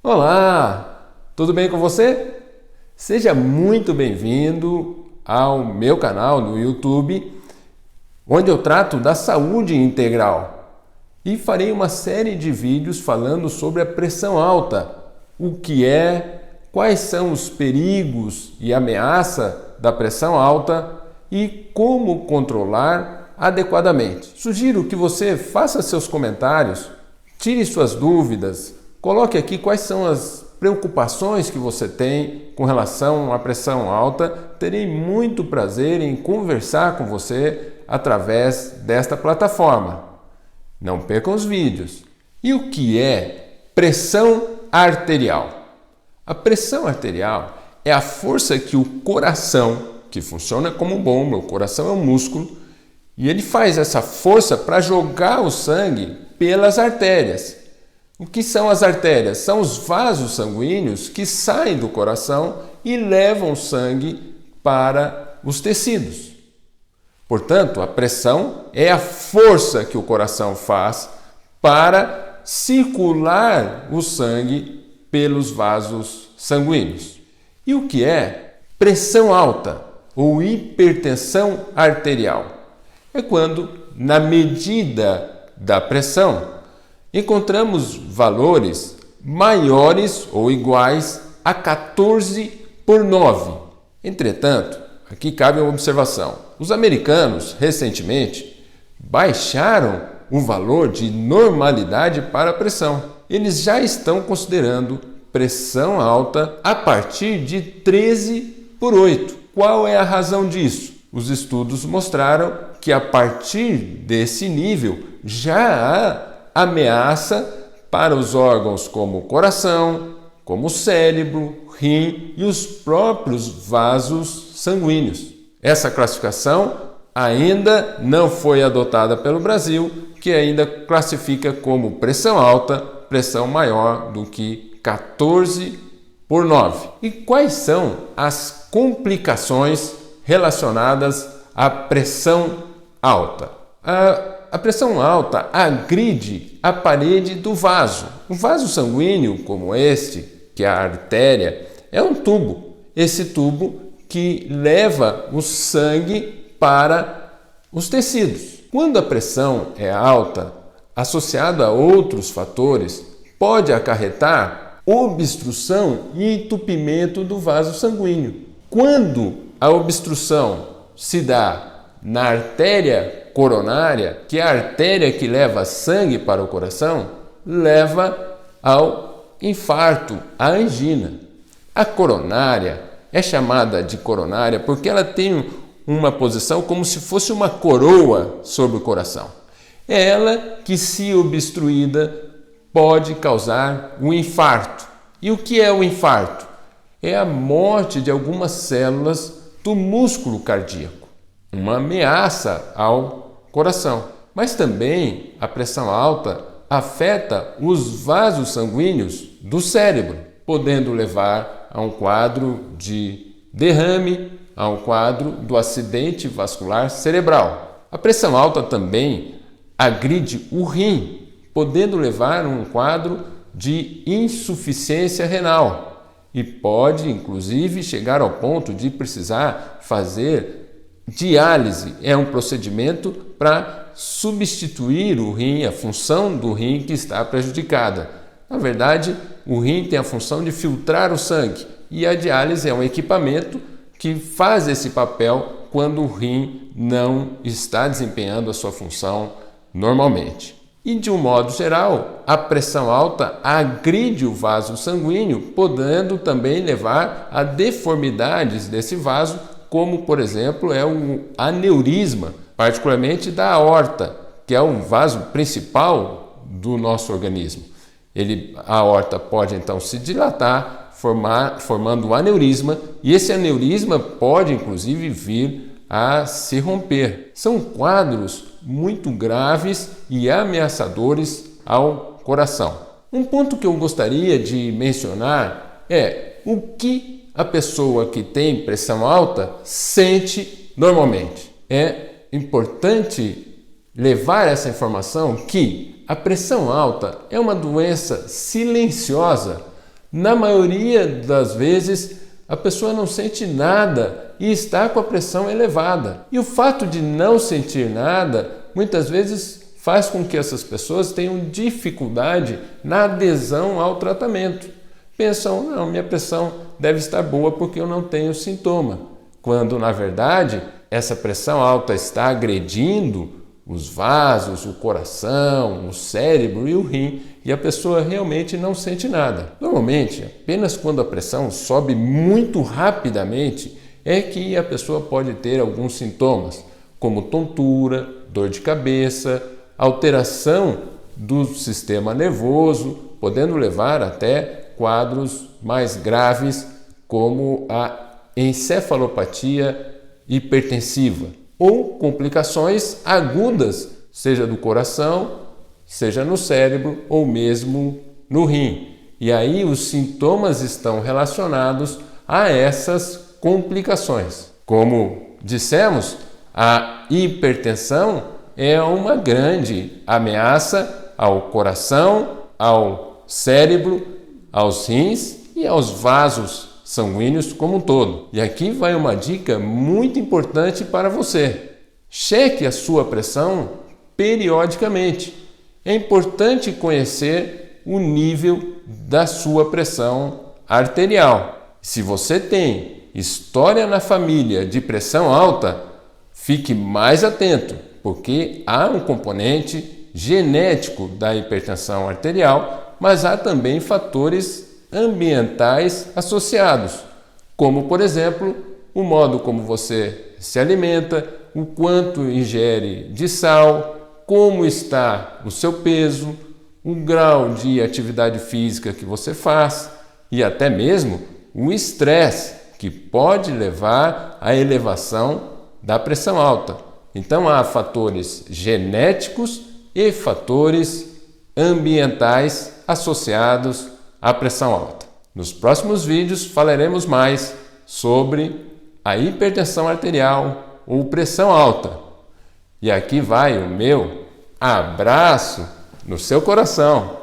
Olá, tudo bem com você? Seja muito bem-vindo ao meu canal no YouTube, onde eu trato da saúde integral e farei uma série de vídeos falando sobre a pressão alta, o que é, quais são os perigos e ameaça da pressão alta e como controlar adequadamente. Sugiro que você faça seus comentários, tire suas dúvidas, coloque aqui quais são as preocupações que você tem com relação à pressão alta. Terei muito prazer em conversar com você através desta plataforma. Não percam os vídeos. E o que é pressão arterial? A pressão arterial é a força que o coração, que funciona como bomba, o coração é um músculo, e ele faz essa força para jogar o sangue pelas artérias. O que são as artérias? São os vasos sanguíneos que saem do coração e levam sangue para os tecidos. Portanto, a pressão é a força que o coração faz para circular o sangue pelos vasos sanguíneos. E o que é pressão alta ou hipertensão arterial? É quando, na medida da pressão, encontramos valores maiores ou iguais a 14/9. Entretanto, aqui cabe uma observação. Os americanos, recentemente, baixaram o valor de normalidade para a pressão. Eles já estão considerando pressão alta a partir de 13/8. Qual é a razão disso? Os estudos mostraram que a partir desse nível já há ameaça para os órgãos como o coração, como o cérebro, rim e os próprios vasos sanguíneos. Essa classificação ainda não foi adotada pelo Brasil, que ainda classifica como pressão alta, pressão maior do que 14/9. E quais são as complicações relacionadas à pressão alta? A pressão alta agride a parede do vaso. O vaso sanguíneo, como este, que é a artéria, é um tubo. Esse tubo que leva o sangue para os tecidos. Quando a pressão é alta, associada a outros fatores, pode acarretar obstrução e entupimento do vaso sanguíneo. Quando a obstrução se dá na artéria coronária, que é a artéria que leva sangue para o coração, leva ao infarto, à angina. A coronária é chamada de coronária porque ela tem uma posição como se fosse uma coroa sobre o coração. É ela que, se obstruída, pode causar um infarto. E o que é o infarto? É a morte de algumas células do músculo cardíaco, uma ameaça ao coração. Mas também a pressão alta afeta os vasos sanguíneos do cérebro, podendo levar a um quadro de derrame, a um quadro do acidente vascular cerebral. A pressão alta também agride o rim, podendo levar a um quadro de insuficiência renal e pode, inclusive, chegar ao ponto de precisar fazer diálise. É um procedimento para substituir o rim, a função do rim que está prejudicada. Na verdade, o rim tem a função de filtrar o sangue e a diálise é um equipamento que faz esse papel quando o rim não está desempenhando a sua função normalmente. E, de um modo geral, a pressão alta agride o vaso sanguíneo, podendo também levar a deformidades desse vaso, como, por exemplo, é o aneurisma, particularmente da aorta, que é o vaso principal do nosso organismo. A aorta pode, então, se dilatar, formando um aneurisma, e esse aneurisma pode, inclusive, vir a se romper. São quadros muito graves e ameaçadores ao coração. Um ponto que eu gostaria de mencionar é o que a pessoa que tem pressão alta sente normalmente. É importante levar essa informação que a pressão alta é uma doença silenciosa, Na maioria das vezes, a pessoa não sente nada e está com a pressão elevada. E o fato de não sentir nada, muitas vezes faz com que essas pessoas tenham dificuldade na adesão ao tratamento. Pensam, não, minha pressão deve estar boa porque eu não tenho sintoma. Quando, na verdade, essa pressão alta está agredindo os vasos, o coração, o cérebro e o rim, e a pessoa realmente não sente nada. Normalmente, apenas quando a pressão sobe muito rapidamente é que a pessoa pode ter alguns sintomas, como tontura, dor de cabeça, alteração do sistema nervoso, podendo levar até quadros mais graves, como a encefalopatia hipertensiva, ou complicações agudas, seja do coração, seja no cérebro ou mesmo no rim. E aí os sintomas estão relacionados a essas complicações. Como dissemos, a hipertensão é uma grande ameaça ao coração, ao cérebro, aos rins e aos vasos sanguíneos como um todo. E aqui vai uma dica muito importante para você. Cheque a sua pressão periodicamente. É importante conhecer o nível da sua pressão arterial. Se você tem história na família de pressão alta, fique mais atento, porque há um componente genético da hipertensão arterial, mas há também fatores ambientais associados, como, por exemplo, o modo como você se alimenta, o quanto ingere de sal, como está o seu peso, o grau de atividade física que você faz e até mesmo o estresse, que pode levar à elevação da pressão alta. Então há fatores genéticos e fatores ambientais associados à pressão alta. Nos próximos vídeos falaremos mais sobre a hipertensão arterial ou pressão alta. E aqui vai o meu abraço no seu coração.